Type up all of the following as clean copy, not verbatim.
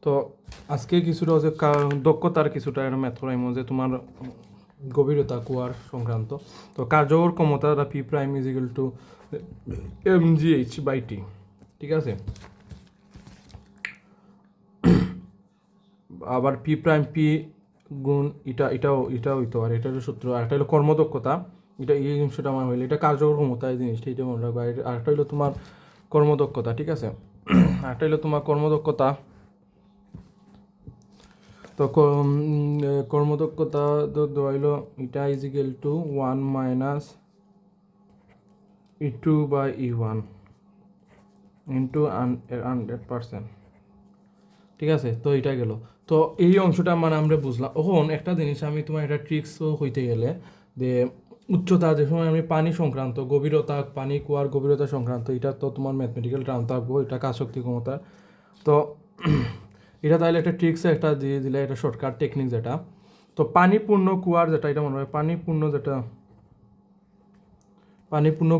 তো আজকে কিছুটা যে দক্ষতার কিছুটা এর ম্যাথ করাইমো যে তোমার গভীরতা কুয়ার সংক্রান্ত। তো কার্যকর ক্ষমতা P prime is equal to M G H by T. ঠিক আছে, আবার পি প্রাইম পি গুণ এটাও হইতো, আর এটা হলো সূত্র। আর একটা হলো কর্মদক্ষতা, এটা এই জিনিসটা আমার হইলো, এটা কার্যকর ক্ষমতা এই জিনিসটা, এটা মনে রাখবা। আর একটা হইলো তোমার কর্মদক্ষতা। ঠিক আছে, আর একটা হইলো তোমার কর্মদক্ষতা। তো কর্মদক্ষতা তো দেওয়া হইলো এটা is equal to 1 minus E2/E1 into 100%। ঠিক আছে, তো এটা গেল। তো এই অংশটা মানে আমরা বুঝলাম। এখন একটা জিনিস আমি তোমার এটা ট্রিক্সও হইতে গেলে যে উচ্চতা, যে সময় আমি পানি সংক্রান্ত গভীরতা, পানি কুয়ার গভীরতা সংক্রান্ত, এটা তো তোমার ম্যাথমেটিক্যাল টার্ম থাকবো, এটা কাজ শক্তি ক্ষমতা। তো এটা তাহলে একটা ট্রিক্স একটা দিয়ে দিলে, এটা শর্টকাট টেকনিক যেটা। তো পানিপূর্ণ কুয়ার যেটা, এটা মনে হয় পানিপূর্ণ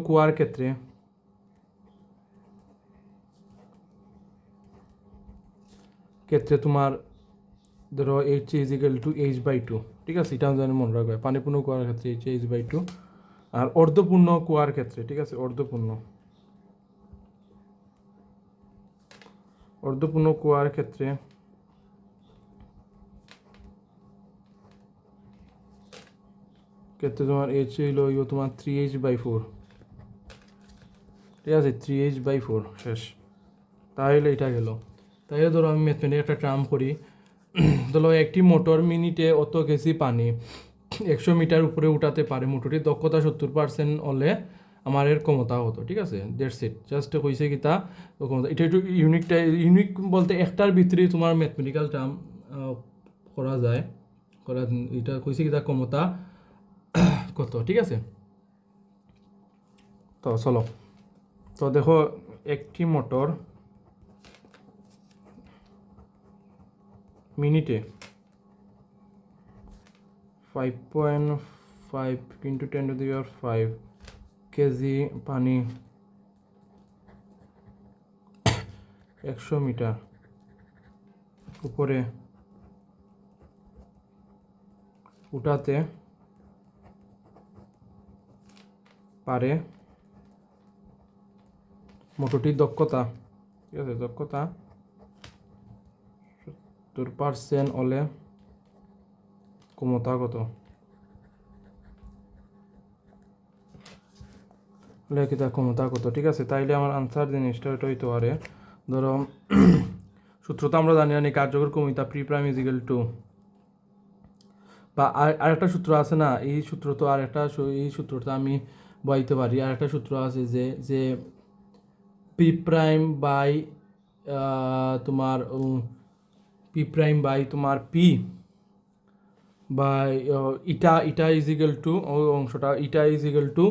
কুয়ার ক্ষেত্রে তোমার ধরো H is equal to H/2। ঠিক আছে, এটা যেন মনে রাখবে, পানিপূর্ণ কুয়ার ক্ষেত্রে H/2। আর অর্ধপূর্ণ কুয়ার ক্ষেত্রে, ঠিক আছে, অর্ধপূর্ণ কুয়ার ক্ষেত্রে তোমার এইচ হইল তোমার 3H/4। ঠিক আছে, 3H/4 শেষ। তাহলে এটা গেল। তাহলে ধরো আমি ম্যাথমেটিক্যাল একটা টার্ম করি। ধরো একটি মোটর মিনিটে অত কেজি পানি 100 মিটার উপরে উঠাতে পারে। মোটরটির দক্ষতা 70% হলে আমার এর ক্ষমতা হতো। ঠিক আছে, দ্যাটস ইট, জাস্ট কইছে কি তা ক্ষমতা। এটা একটু ইউনিক বলতে একটার ভিতরে তোমার ম্যাথমেটিক্যাল টার্ম করা যায়, এটা কইছে কি তা ক্ষমতা কত। ঠিক আছে, তো চলো। তো দেখো, একটি মোটর মিনিটে 5.5 ইন্টু 10⁵ কেজি পানি 100 মিটার উপরে উঠাতে পারে। মোটরটির দক্ষতা, ঠিক আছে, দক্ষতা 70% হলে ক্ষমতা কত ক্ষমতা কত। ঠিক আছে, তাইলে আমার আনসার জিনিসটা ওইটা হইতে পারে। ধরো সূত্র তো আমরা জানি না, কার্যকর ক্ষমতা P prime is equal two, বা আরেকটা সূত্র আছে না, এই সূত্র তো এই সূত্রটা আমি বইতে পারি। আর একটা সূত্র আছে যে যে পি প্রাইম বাই তোমার পি প্রাইম বাই তোমার পি বাই ইটা ইজ ইকুয়াল টু, ওই অংশটা ইটা ইজ ইকুয়াল টু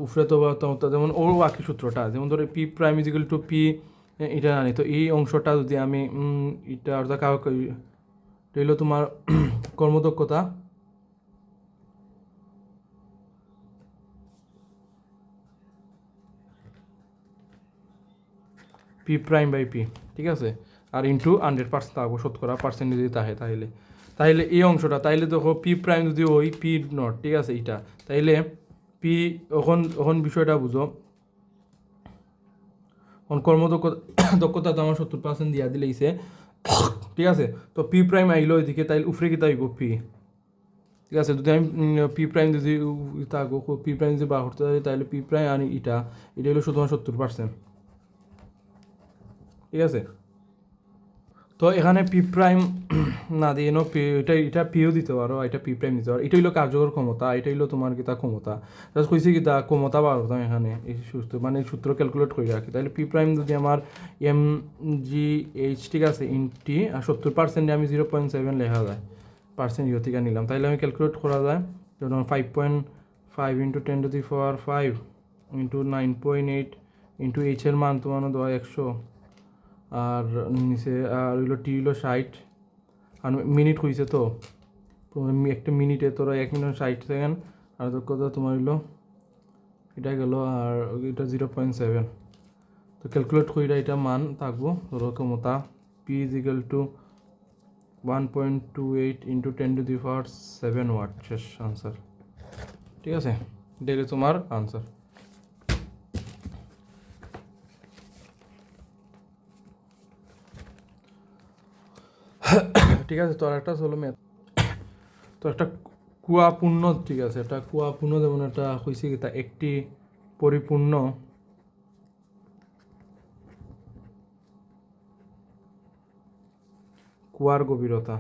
উপরে তো যেমন ওর বাকি সূত্রটা, যেমন ধরো P prime is equal two P, এটা জানি। তো এই অংশটা যদি আমি এটা অর্থাৎ হইল তোমার কর্মদক্ষতা পি প্রাইম বাই পি। ঠিক আছে, আর ইন্টু 100% থাকবো, শতকরা পার্সেন্ট যদি তাহলে তাহলে এই অংশটা, তাইলে দেখো পি প্রাইম যদি ওই পি নট, ঠিক আছে, এটা তাইলে পি, ওখন বিষয়টা বুঝো। দক্ষতা তো আমার 70% দিয়া দিলেইছে। ঠিক আছে, তো পি প্রাইম আইলো ওইদিকে, তাইলে উফরে কি তাইব পি। ঠিক আছে, যদি আমি পি প্রাইম যদি থাকবো, পি প্রাইম যদি বার করতে পারি, তাহলে পি প্রাইম আর এটা হলো শুধুমাত্র 70%। ঠিক আছে, তো এখানে পি প্রাইম না দিয়ে নো পি, এটা পিও দিতে পারো, এটা পি প্রাইম দিতে পারো। এটা হইলো কার্যকর ক্ষমতা, এটা হইলো তোমার কিতা ক্ষমতা। জাস্ট কইছি কিতা ক্ষমতা বার করতাম এখানে, এই সূত্র মানে সূত্র ক্যালকুলেট করে রাখি। তাহলে পি প্রাইম যদি আমার এম জি এইচ, ঠিক আছে, ইনটি, আর 70% আমি 0.7 লেখা যায়, পার্সেন্ট ইয়ে থেকে নিলাম। তাহলে আমি ক্যালকুলেট করা যায়, যেমন 5.5 ইন্টু 10⁵ ইন্টু 9.8 ইন্টু এইচের মান তোমার দেওয়া 100, আর নিচে আর হইলো টি হইলো 60, আর মিনিট হয়েছে। তো একটা মিনিটে তোরা 1 মিনিট 60 সেকেন্ড, আর কত তোমার হইলো এটা গেল, আর এটা 0.7। তো ক্যালকুলেট কইরা এটা মান থাকবো ধরো ক্ষমতা P is equal to 1.28 into 10 to the power 7 watt শেষ আনসার। ঠিক আছে, এটা তোমার আনসার। ঠিক আছে, তোর একটা হলো ম্যাথ, তো একটা কুয়াপূর্ণ, ঠিক আছে, একটা কুয়াপূর্ণ যেমন একটা হয়েছে কি তা একটি পরিপূর্ণ কুয়ার গভীরতা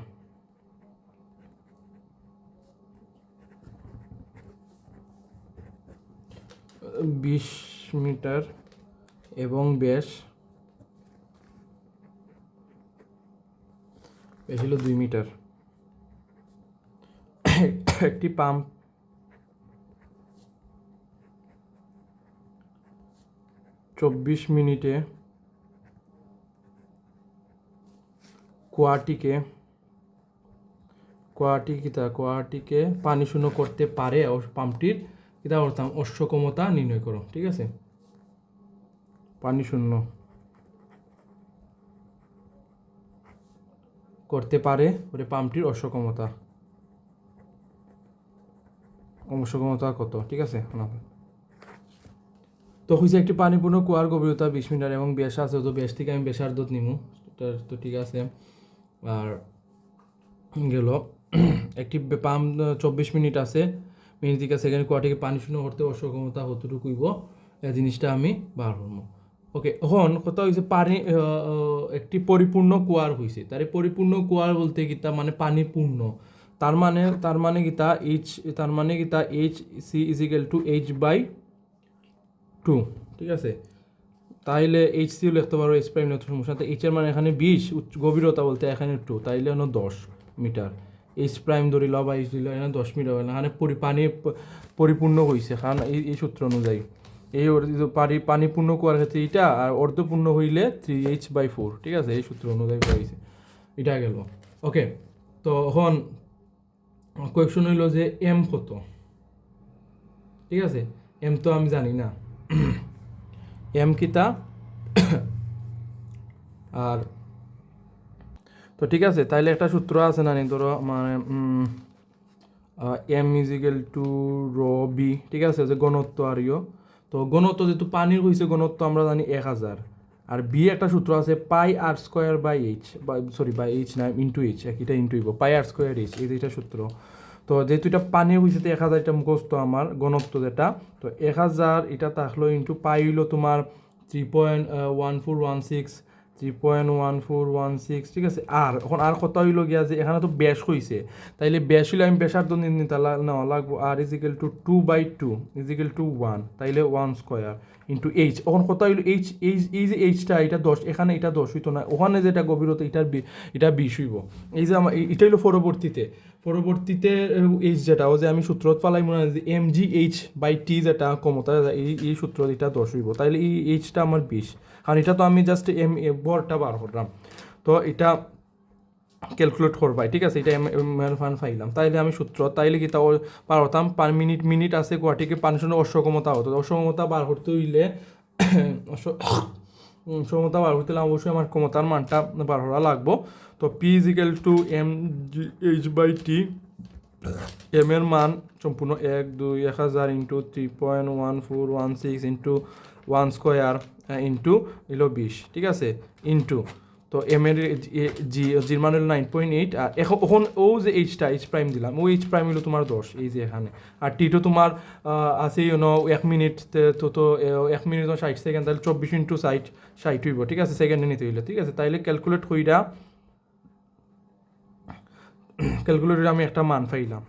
20 মিটার এবং ব্যাস ছিল 2 মিটার। একটি পাম্প 24 মিনিটে কুয়াটিকে পানি শূন্য করতে পারে। পাম্পটির কিতা করতাম, অশ্ব ক্ষমতা নির্ণয় করো। ঠিক আছে, পানি শূন্য করতে পারে ওরে পাম্পটির অশ্ব ক্ষমতা কত? ঠিক আছে, তো হয়েছে একটি পানিপূর্ণ কুয়ার গভীরতা 20 মিটার এবং ব্যাস আছে, তো ব্যাস থেকে আমি ব্যাসার্ধ নিমু, এটা তো ঠিক আছে। আর গেল একটি পাম্প 24 মিনিট আছে, মিনিট থেকে সেকেন্ড কুয়াটিকে পানি শূন্য করতে অশ্ব ক্ষমতা কতটুকু হইব, এই জিনিসটা আমি বার করবো। ওকে, এখন কথা হয়েছে পানি একটি পরিপূর্ণ কুয়ার হয়েছে, তার পরিপূর্ণ কুয়ার বলতে গীতা মানে পানি পূর্ণ, তার মানে গীতা H C is equal to H/2। ঠিক আছে, তাইলে এইচ সিও লিখতে পারো, এইচ প্রাইম লিখতে সমস্যা, এইচ এর মানে এখানে 20, গভীরতা বলতে এখানে 2, তাইলে হলো 10 মিটার। এইচ প্রাইম ধরি ল বা এইচ দিল, এখানে 10 মিটার হলো, এখানে পানি পরিপূর্ণ হয়েছে, কারণ এই সূত্র অনুযায়ী এই পানি পূর্ণ কুয়ার ক্ষেত্রে এটা, আর অর্ধপূর্ণ হইলে 3H/4। ঠিক আছে, এই সূত্র অনুযায়ী হয়েছে, এটা গেল। ওকে, তো এখন কোয়েকশন হইল যে এম কত। ঠিক আছে, এম তো আমি জানি না, এম কিতা আর তো ঠিক আছে, তাইলে একটা সূত্র আছে না, ধরো মানে M is equal to rho B. ঠিক আছে, যে ঘনত্ব আর তো ঘনত্ব যেহেতু পানির হয়েছে ঘনত্ব আমরা জানি 1000, আর বি একটা সূত্র আছে pi r square by H, by H না ইন্টু এইচ, এটা ইন্টু হইব পাই আর স্কোয়ার এইচ, এইটা সূত্র। তো যেহেতু এটা পানির হয়েছে তো 1000, এটা মুখস্থ আমার ঘনত্ব যেটা, তো 1000 এটা থাকলো ইন্টু পাই হইলো তোমার 3.1416। ঠিক আছে, আর এখন আর কথা হইল গিয়া যে এখানে তো ব্যাস হয়েছে, তাইলে ব্যাস হইলে আমি ব্যাসার্ধ নিতে নেওয়া লাগবো, r is equal to 2/2 is equal to 1, তাইলে 1 স্কোয়ার ইন্টু এইচ। এখন কথা হইলো এইচ, এই যে এইচটা এটা 10, এখানে এটা 10 হইতো না, ওখানে যেটা গভীরতা এটা 20 হইব। এই যে আমার এটা হইলো পরবর্তীতে এইচ যেটা ও যে আমি সূত্র পালাই মনে হয় যে mgh/t যেটা ক্ষমতা, এই সূত্র এটা 10 হইব, তাইলে এই এইচটা আমার 20, কারণ এটা তো আমি জাস্ট বরটা বার করলাম, তো এটা ক্যালকুলেট করবাই। ঠিক আছে, এটা ফান পাইলাম, তাইলে আমি সূত্র তাইলে কি তা পারতাম মিনিট আছে গুয়াহাটিকে পানির সঙ্গে অশ্বক্ষমতা হতো, অশ্বক্ষমতা বার করতে হইলে অশ্বক্ষমতা বার করতে হলে অবশ্যই আমার ক্ষমতার মানটা বার করা লাগবো। তো P is equal to mgh/t, M এর মান সম্পূর্ণ 1000 ইন্টু 3.1416 ইন্টু 1 স্কোয়ার ইন্টু হলো 20। ঠিক আছে, ইন্টু তো এম এর জির মান হলো 9.8, আর এখন ও যে এইচ প্রাইম দিলাম, ও এইচ প্রাইম হলো তোমার 10, এই যে এখানে, আর টি তো তোমার আছে 1 মিনিট, তো 1 মিনিট 60 সেকেন্ড, তাহলে 24 ইন্টু 60 হইব। ঠিক আছে, সেকেন্ডে নিতে হইলে। ঠিক আছে, তাইলে ক্যালকুলেটরে আমি একটা মান পাইলাম।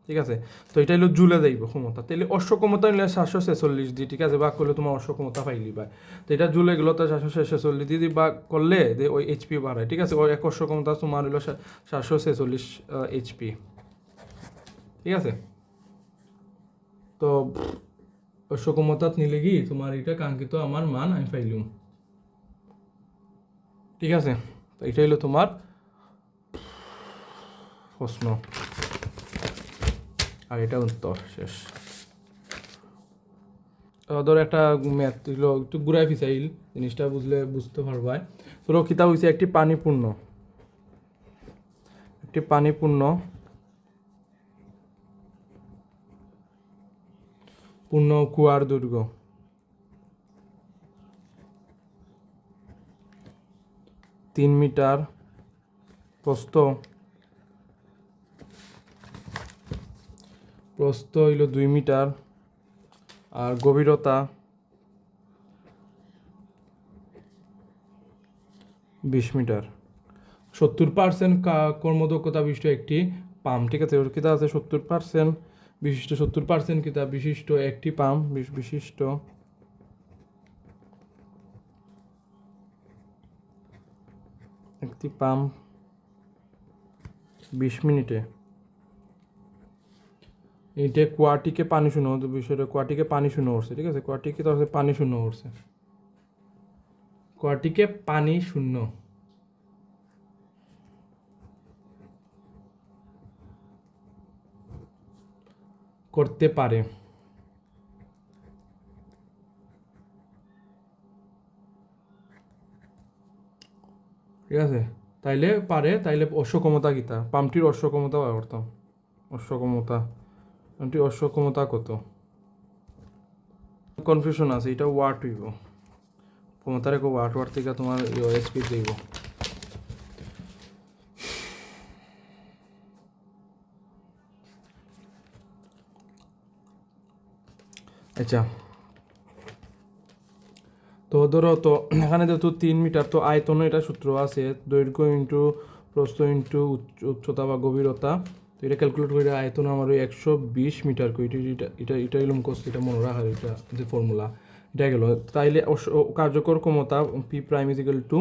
ঠিক আছে, তো এটা হলো জুলে যাইব ক্ষমতা, তাহলে অশ্ব ক্ষমতা নিলে 746 দি। ঠিক আছে, ভাগ করলে তোমার অশ্ব ক্ষমতা পাইলি বা, তো এটা জুলে গেলো তো 746 দিয়ে ভাগ করলে যে ওই এইচপি বাড়ায়। ঠিক আছে, ওই এক অশ্ব ক্ষমতা তোমার হলো 746 এইচপি। ঠিক আছে, তো অশ্ব ক্ষমতা নিলে কি তোমার এটা কাঙ্ক্ষিত আমার মান আমি পাইলুম। ঠিক আছে, তো এটা হলো তোমার প্রশ্ন, আর এটা উত্তর শেষ। ধর একটা ম্যাথ একটু ঘুরাই ফিসাইল, জিনিসটা বুঝতে পারবাই। ধরো কিতা হয়েছে একটি পানিপূর্ণ পূর্ণ কুয়ার দৈর্ঘ্য 3 মিটার, প্রস্থ হইল 2 মিটার, আর গভীরতা 20 মিটার। 70% কর্মদক্ষতা বিশিষ্ট একটি পাম্প, ঠিক আছে, ওর কিতা আছে 70% বিশিষ্ট, 70% কিতা বিশিষ্ট একটি পাম্প, বিশিষ্ট একটি পাম্প 20 মিনিটে এইটা কুয়াটিকে পানি শূন্য, বিষয়টা কুয়াটিকে পানি শূন্য করছে, ঠিক আছে, কুয়াটিকে তো পানি শূন্য করছে, কুয়াটিকে পানি শূন্য করতে পারে। ঠিক আছে, তাইলে পারে, তাইলে অশ্ব ক্ষমতা কিতা, পাম্পটির অশ্ব ক্ষমতা বার করতাম। পাম্পটির অশ্ব ক্ষমতা কত? কনফিউশন আছে, এটা ওয়াট হইব, ক্ষমতার এক ওয়াট থেকে তোমার স্পিড দেব। আচ্ছা, তো ধরো, তো এখানে যেহেতু 3 মিটার, তো আয়তন এটা সূত্র আছে, দৈর্ঘ্য ইন্টু প্রস্থ ইন্টু উচ্চতা বা গভীরতা, তো এটা ক্যালকুলেট করে আয়তন আমার ওই 120 মিটার কই, এটা এলো মুখস্থ, এটা মনে রাখার, এটা যে ফর্মুলা, এটা গেল। তাইলে কার্যকর ক্ষমতা পি প্রাইম ইজিক্যাল টু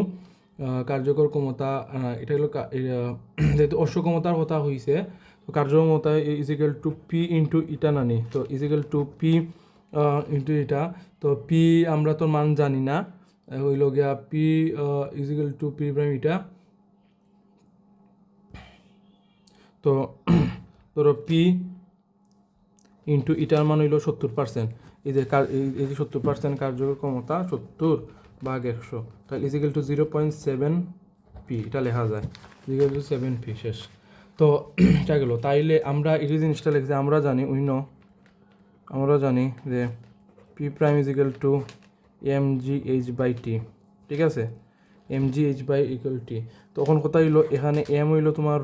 কার্যকর ক্ষমতা, এটা হলো যেহেতু অশ্ব ক্ষমতার কথা হয়েছে, তো কার্যকর ক্ষমতা ইজিক্যাল টু পি ইন্টু ইটা নানি, তো ইজিক্যাল টু পি ইন্টু এটা, তো পি আমরা তো মান জানি না, হইল গিয়া P equal to P prime এটা, তো ধরো পি ইন্টু ইটার মান হইল 70%, এই যে এই যে 70% কার্যকর ক্ষমতা 70/100, তাহলে ইজিক্যাল টু 0.7 পি, এটা লেখা যায়, ইজিক্যাল টু 7 পি, শেষ। তো এটা গেল। তাইলে আমরা এই জিনিসটা লিখছি, আমরা জানি যে P prime is equal two mgh/t, ঠিক আছে, mgh/t। তখন কথা হইল এখানে এম হইল তোমার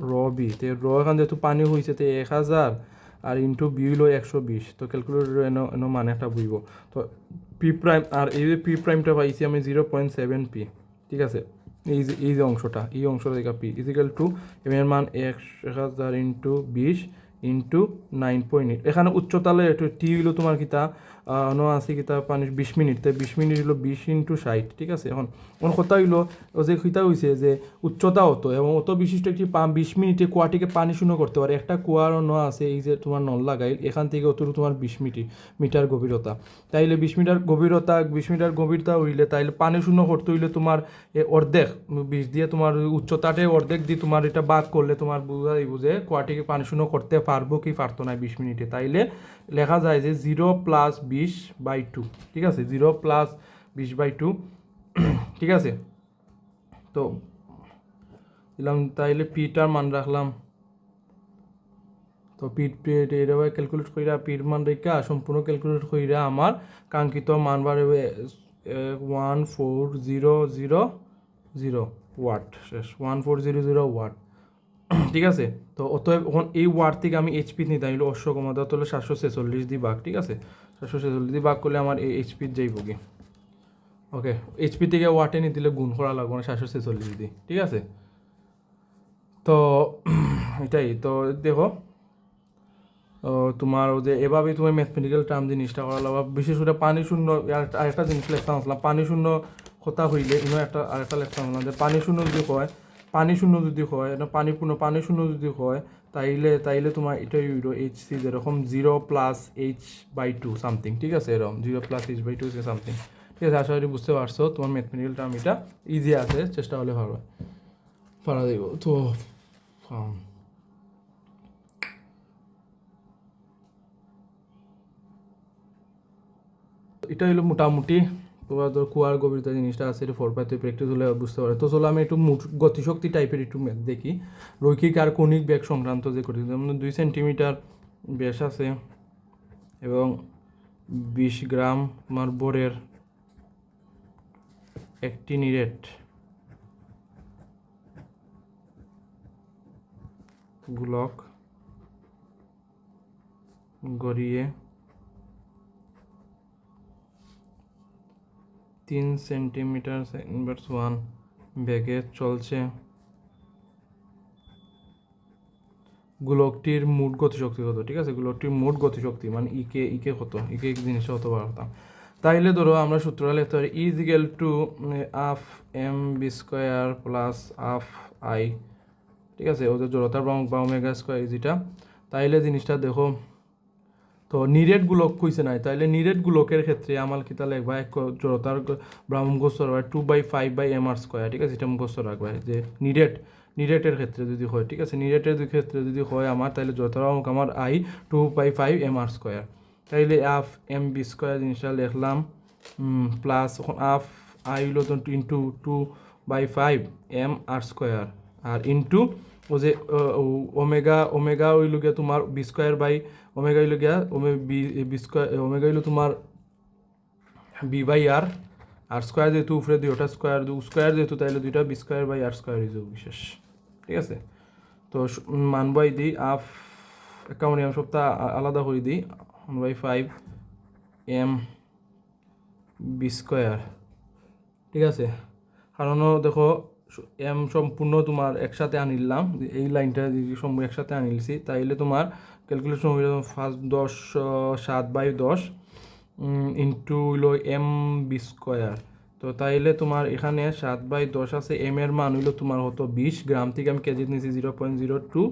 র বি, তে এখানে যেহেতু পানি হয়েছে, তে 1000 আর ইন্টু বি হইল 120, তো ক্যালকুলেটর এনো মানে একটা বুঝব। তো পি প্রাইম, আর এই যে পি প্রাইমটা পাইছি আমি 0.7 পি, ঠিক আছে, এই যে অংশটা দেখা পি ইজিক্যাল টু এম এর মান 1000 ইন্টু 20 ইন্টু 9.8। এখানে উচ্চতালে একটু টি হইলো তোমার কিতা আছে কিতা পানি 20 মিনিট, তাই 20 মিনিট হইলো 20 ইন্টু 60, ঠিক আছে। এখন কথা হইলো যে কিতা হয়েছে যে উচ্চতা হতো এবং অত বিশিষ্ট একটি পাম্প 20 মিনিটে কুয়াটিকে পানি শূন্য করতে পারে। একটা কুয়ার আছে, এই যে তোমার নল লাগাইল, এখান থেকে অত তোমার 20 মিটার গভীরতা, তাইলে 20 মিটার গভীরতা হইলে, তাইলে পানি শূন্য করতে হইলে তোমার অর্ধেক 20 দিয়ে তোমার উচ্চতাটে অর্ধেক দিয়ে তোমার এটা ভাগ করলে তোমার বোঝা যাইব যে কুয়াটিকে পানি শূন্য করতে পারবো কি পারতো না 20 মিনিটে। তাইলে লেখা যায় যে 0+20/2, ঠিক আছে, 0+20/2, ঠিক আছে। তো দিলাম, তাইলে পিটার মান রাখলাম, তো এভাবে ক্যালকুলেট কইরা পির মান রেখা সম্পূর্ণ ক্যালকুলেট কইরা আমার কাঙ্ক্ষিত মান বাড়বে 1400 ওয়াট, শেষ, 1400 ওয়াট, ঠিক আছে। তো অতএব এখন এই ওয়াট থেকে আমি এইচপি নিতে হইলো অশ্ব ক্ষমতা, তাহলে 746 দিয়ে ভাগ, ঠিক আছে, 746 দিয়ে ভাগ করলে আমার এই এইচপি যাইব কি, ওকে, এইচপি থেকে ওয়াটে নিতে দিলে গুণ করা লাগবে না 746 দিয়ে, ঠিক আছে। তো এটাই তো দেখো, তোমার যে এভাবে তুমি ম্যাথমেটিক্যাল টার্ম জিনিসটা করা লাগবে, বিশেষ করে পানি শূন্য। আরেকটা জিনিস লিখতাম আসলাম, পানি শূন্য কথা হইলে ইনো আরেকটা লিখতাম আসলাম যে পানি শূন্য যদি হয়, পানি শূন্য যদি হয়, তাইলে তোমার এটাই হইল HC, যেরকম 0+h/2 সামথিং, ঠিক আছে, এরকম 0+h/2 সামথিং, ঠিক আছে। আশা করি বুঝতে পারছো, তোমার ম্যাথমেটিক্যাল টার্ম এটা ইজি আছে, চেষ্টা করলে ভালো পারা যাইব। তো এটা হইলো মোটামুটি তোমার ধর কুয়ার গভীরতা জিনিসটা আছে, এটা 4 তুই প্র্যাকটিস হলে বুঝতে পারে। তো চলো আমি একটু গতিশক্তি টাইপের একটু ম্যাথ দেখি, রৈখিক আর কণিক বেগ সংক্রান্ত যে করি। যেমন 2 সেন্টিমিটার ব্যাস আছে এবং 20 গ্রাম তোমার বোরের একটি নিরেট গোলক গড়িয়ে 3 সেন্টিমিটার ইনভার্স 1 বেগে চলছে। গোলকটির মোট গতিশক্তি কত? ঠিক আছে, গোলকটির মোট গতিশক্তি মানে ইকে কত, ইকে জিনিসটা কত পারতাম। তাইলে ধরো আমরা সূত্রটা লিখতে পারি equal to half M B square plus half I, ঠিক আছে, ওদের জড়তার বা ওমেগা স্কোয়ার যেটা। তাইলে জিনিসটা দেখো, তো নিরেট গোলক কইছে নাই, তাইলে নিরেট গোলকের ক্ষেত্রে আমার কি তাহলে একবার জড়তার মুখস্থ রাখবা 2/5/mr স্কোয়ার, ঠিক আছে, এটা মুখস্থ রাখবা যে নিরেটের ক্ষেত্রে যদি হয়, ঠিক আছে, নিরেটের ক্ষেত্রে যদি হয় আমার, তাহলে জড়তার আমার আই 2/5mr স্কোয়ার। তাইলে হাফ এম বি স্কোয়ার জিনিসটা লিখলাম প্লাস হাফ আই হলো তো ইন্টু 2/5 mr স্কোয়ার আর ইন্টু ও যে ওমেগা হইল গিয়া তোমার বি স্কোয়ার বাই ওমেগা হইল গিয়া বি স্কোয়ার, ওমেগা হইল তোমার B by R, R square যেহেতু উপরে দুইটা স্কোয়ার যেহেতু, তাইলে দুইটা B square by R square হয়ে যাবে বিশেষ, ঠিক আছে। তো মানবাই দিই হাফ একাউন্ট সপ্তাহ আলাদা করে দিই 1/5 বি স্কোয়ার, ঠিক আছে। কারণ দেখো এম সম্পূর্ণ তোমার একসাথে আনিলাম, এই লাইনটা একসাথে আনিলছি, তাইলে তোমার ক্যালকুলেশন হয়ে যাবে 7/10 ইন্টু হইল এম বি স্কোয়ার। তো তাইলে তোমার এখানে 7/10 আছে, এম এর মান হইলো তোমার হতো 20 গ্রাম থেকে আমি কেজি নিয়েছি 0.02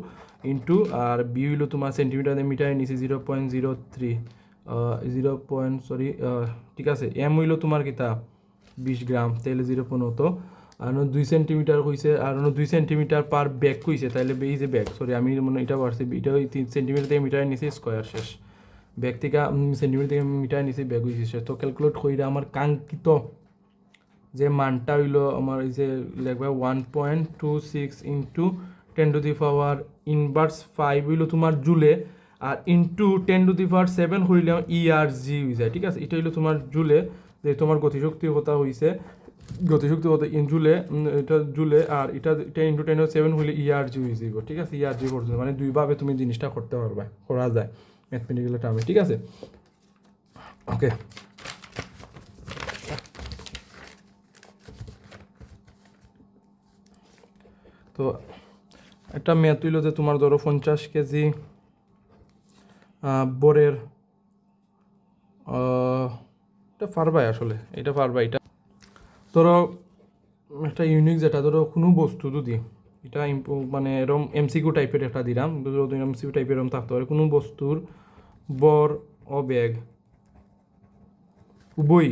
ইন্টু, আর বি হইলো তোমার সেন্টিমিটার মিটারে নিয়েছি 0.03 ঠিক আছে। এম হইলো তোমার কিতা 20 গ্রাম, তাইলে 0 হতো, আর 2 সেন্টিমিটার হয়েছে, আর 2 সেন্টিমিটার পার ব্যাগ হয়েছে, তাইলে এই যে ব্যাগ, সরি আমি মনে এটা পারছি, এটা ওই 3 সেন্টিমিটার থেকে মিটার নিচে স্কোয়ার শেষ, ব্যাগ থেকে সেন্টিমিটার থেকে মিটার নিচে ব্যাগ হয়েছে শেষ। তো ক্যালকুলেট কইরা আমার কাঙ্ক্ষিত যে মানটা হইলো আমার এই যে লিখবে 1.26 ইন্টু 10⁻⁵ হইলো তোমার জুলে, আর ইন্টু 10⁻7 হইলে ইআরজি হয়ে যায়, ঠিক আছে। এটা হইলো তোমার জুলে, যে তোমার গতিশক্তি কথা হইছে, গতিশক্তি কথা ইন জুলে, এটা জুলে, আর এটা ইন্টু 10⁻7 হইলে ইআরজি হয়ে যাব, ঠিক আছে। ইআরজি পর্যন্ত মানে দুইভাবে তুমি জিনিসটা করতে পারবে, করা যায় ম্যাথমেটিক্যাল টার্মে, ঠিক আছে। ওকে, তো একটা ম্যাথ হইল যে তোমার ধরো 50 কেজি বোরের, এটা পারবাই আসলে, এটা পারবা। এটা ধরো একটা ইউনিক, যেটা ধরো কোনো বস্তু যদি এটা মানে এরকম এমসিকিউ টাইপের একটা দিলাম, এমসিকিউ টাইপের এরকম থাকতে পারে, কোনো বস্তুর বর ও বেগ উভয়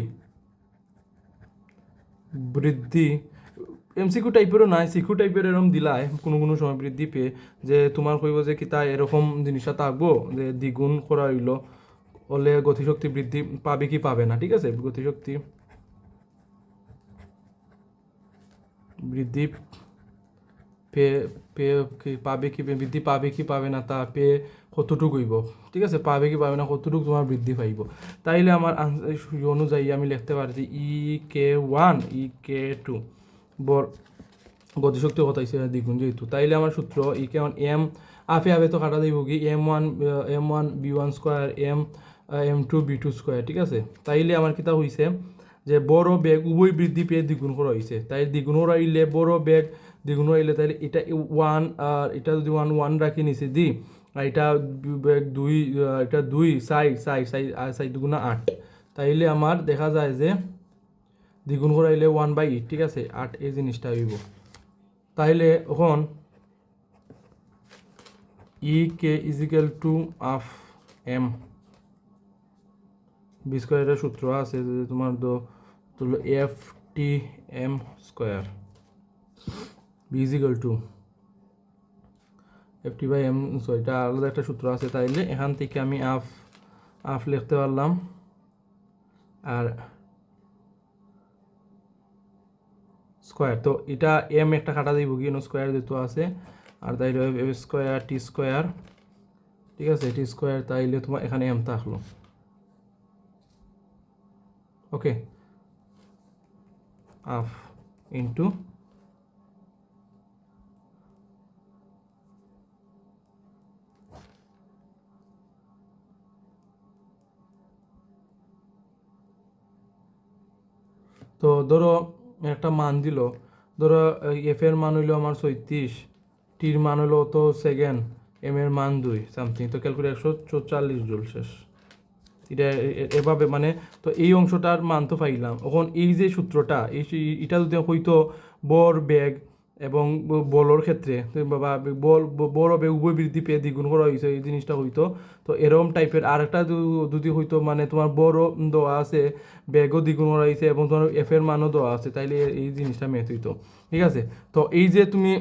বৃদ্ধি, এমসিকিউ টাইপেরও নাই, সিকিউ টাইপের এরকম দিলাই কোনো কোনো সময় বৃদ্ধি পেয়ে, যে তোমার কইব যে কিতা এরকম জিনিসটা থাকবো যে দ্বিগুণ করা হইলো হলে গতিশক্তি বৃদ্ধি পাবে কি পাবে না, ঠিক আছে। গতিশক্তি বৃদ্ধি পাবে কি বৃদ্ধি পাবে কি পাবে না, তা পেয়ে কতটুকু হইব, ঠিক আছে, পাবে কি পাবে না কতটুকু তোমার বৃদ্ধি পাইব। তাইলে আমার অনুযায়ী আমি লিখতে পারছি E_K1 E_K2 বর গতিশক্তি কত হয়েছে দ্বিগুণ যেহেতু, তাইলে আমার সূত্র E_K1 এম আফে তো কাটা দিব কি M1 B1 square M2 B2 square, ঠিক আছে। তাইলে আমার কিতা হয়েছে যে বড় বেগ উভয় বৃদ্ধি পেয়ে দ্বিগুণ করা হয়েছে, তাই দ্বিগুণ হইলে বড় বেগ দ্বিগুণ হইলে তাইলে এটা 1, আর এটা যদি 1 রাখি নিচে দি, আর এটা বেগ 2, এটা 2 সাই দুগুণা 8, তাইলে আমার দেখা যায় যে দ্বিগুণ করাইলে 1/8, ঠিক আছে, 8 এই জিনিসটা হইব। তাইলে এখন E_K equal to half M B স্কোয়ারের সূত্র আছে যে তোমার FT_m square B is equal two FT/m, এটা আলাদা একটা সূত্র আছে। তাইলে এখান থেকে আমি হাফ লিখতে পারলাম, আর স্কোয়ার। তো এটা এম একটা কাটা দিব কি স্কোয়ার যেহেতু আছে, আর তাইলে এ স্কোয়ার টি স্কোয়ার, ঠিক আছে, টি স্কোয়ার, তাইলে তোমার এখানে এম থাকলো। ওকে, হাফ ইন্টু তো ধরো একটা মান দিল, ধরো এফ এর মান হইলো আমার 36, টির মান হলো তো সেকেন্ড, এম এর মান 2 সামথিং, তো ক্যালকুলেট 144 জুল শেষ। এটা এভাবে মানে, তো এই অংশটার মান তো পাইলাম। এখন এই যে সূত্রটা, এটা যদি হইতো বর বেগ এবং বলর ক্ষেত্রে, বা বল ও বেগ উভয় বৃদ্ধি পেয়ে দ্বিগুণ করা হয়েছে, এই জিনিসটা হইতো। তো এরকম টাইপের আরেকটা যদি হইতো, মানে তোমার বড় দেওয়া আছে, বেগও দ্বিগুণ করা হয়েছে এবং তোমার এফ এর মানও দেওয়া আছে, তাইলে এই জিনিসটা মেথ হইতো। ঠিক আছে, তো এই যে তুমি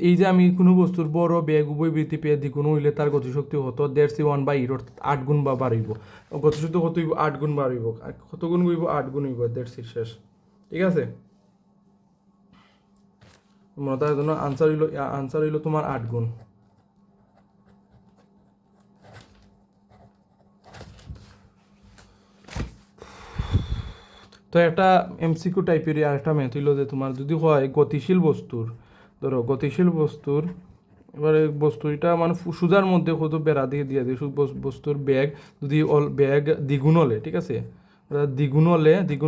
এই যে আমি কোনো বস্তুর বড় বেগ উভয় বৃদ্ধি পেয়ে দ্বিগুণ হইলে তার গতিশক্তি হতো 1/8 অর্থাৎ 8 গুণ বা বাড়িব। গতিশক্তি কত হইব? 8 গুণ বাড়িব। কত গুণ হইব? 8 গুণ হইব, 1/8 শেষ। ঠিক আছে, মনে তার জন্য আনসার হইল তোমার 8 গুণ। তো একটা এমসিকিউ টাইপের আর একটা ম্যাথ হইল যে তোমার যদি হয় গতিশীল বস্তুর, ধরো গতিশীল বস্তুর, এবারে বস্তুটা মানে সুজার মধ্যে কত বেড়া দিয়ে দিয়ে দিই, বস্তুর ব্যাগ যদি ব্যাগ দ্বিগুণ হলে, ঠিক আছে, দ্বিগুণ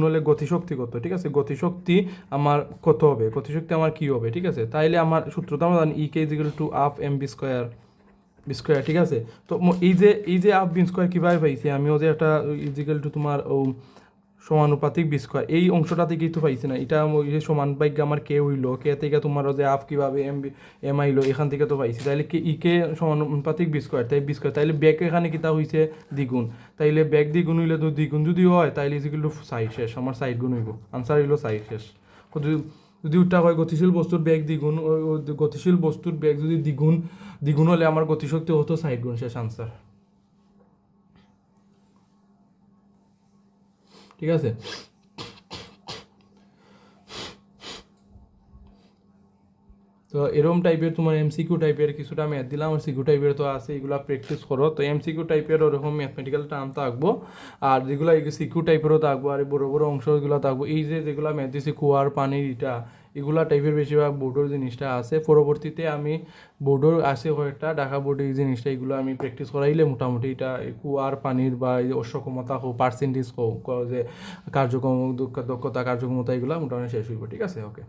হলে গতিশক্তি কত, ঠিক আছে, গতিশক্তি আমার কত হবে, গতিশক্তি আমার কি হবে, ঠিক আছে, তাইলে আমার সূত্রটা আমরা জানি E K equal to half M B square, ঠিক আছে। তো এই যে হাফ বি স্কোয়ার কীভাবে পাইছি আমিও, যে একটা ইজিক্যাল টু তোমার সমানুপাতিক বি স্কোয়ার, এই অংশটা থেকেই তো পাইছি না, এটা ওই যে সমান ভাগ্য আমার কে হইলো, কে থেকে তোমার যে হাফ কীভাবে এম আইলো, এখান থেকে তো পাইছি, তাইলে কে সমানুপাতিক বি স্কোয়ার, তাই বি স্কোয়ার, তাইলে ব্যাগ এখানে কিতা হইছে দ্বিগুণ, তাইলে ব্যাগ দ্বিগুণ হইলে তো দ্বিগুণ যদি হয় তাইলে ইজিক্যাল টু সাইড শেষ, আমার সাইড গুণ হইব, আনসার হইলো সাইড শেষ। যদি যদি উঠা হয় গতিশীল বস্তুর ব্যাগ দ্বিগুণ, গতিশীল বস্তুর ব্যাগ যদি দ্বিগুণ হলে আমার গতিশক্তি হতো সাইড গুণ, শেষ আনসার। ঠিক আছে, তো এরকম টাইপের তোমার এমসিকিউ টাইপের কিছুটা ম্যাথ দিলাম, আর সিকিউ টাইপের তো আছে, এগুলো প্র্যাকটিস করো। তো এমসিকিউ টাইপের ওরকম ম্যাথমেটিক্যাল টার্ম থাকবো, আর যেগুলো সিকিউ টাইপেরও থাকবো, আর বড় বড় অংশগুলো থাকবো। এই যে যেগুলো ম্যাথ দিছি কুয়ার পানির ইটা, এগুলা টাইপের বেশিরভাগ বোর্ডের জিনিসটা আছে। পরবর্তীতে আমি বোর্ডের আছে কয়েকটা ঢাকা বোর্ডে এই জিনিসটা, এগুলো আমি প্র্যাকটিস করাইলে মোটামুটি এটা কুয়ার পানির বা এই অক্ষমতা হোক, পার্সেন্টেজ হোক, যে কার্যক্ষম দক্ষতা কার্যক্ষমতা, এগুলো মোটামুটি শেষ হইব। ঠিক আছে, ওকে।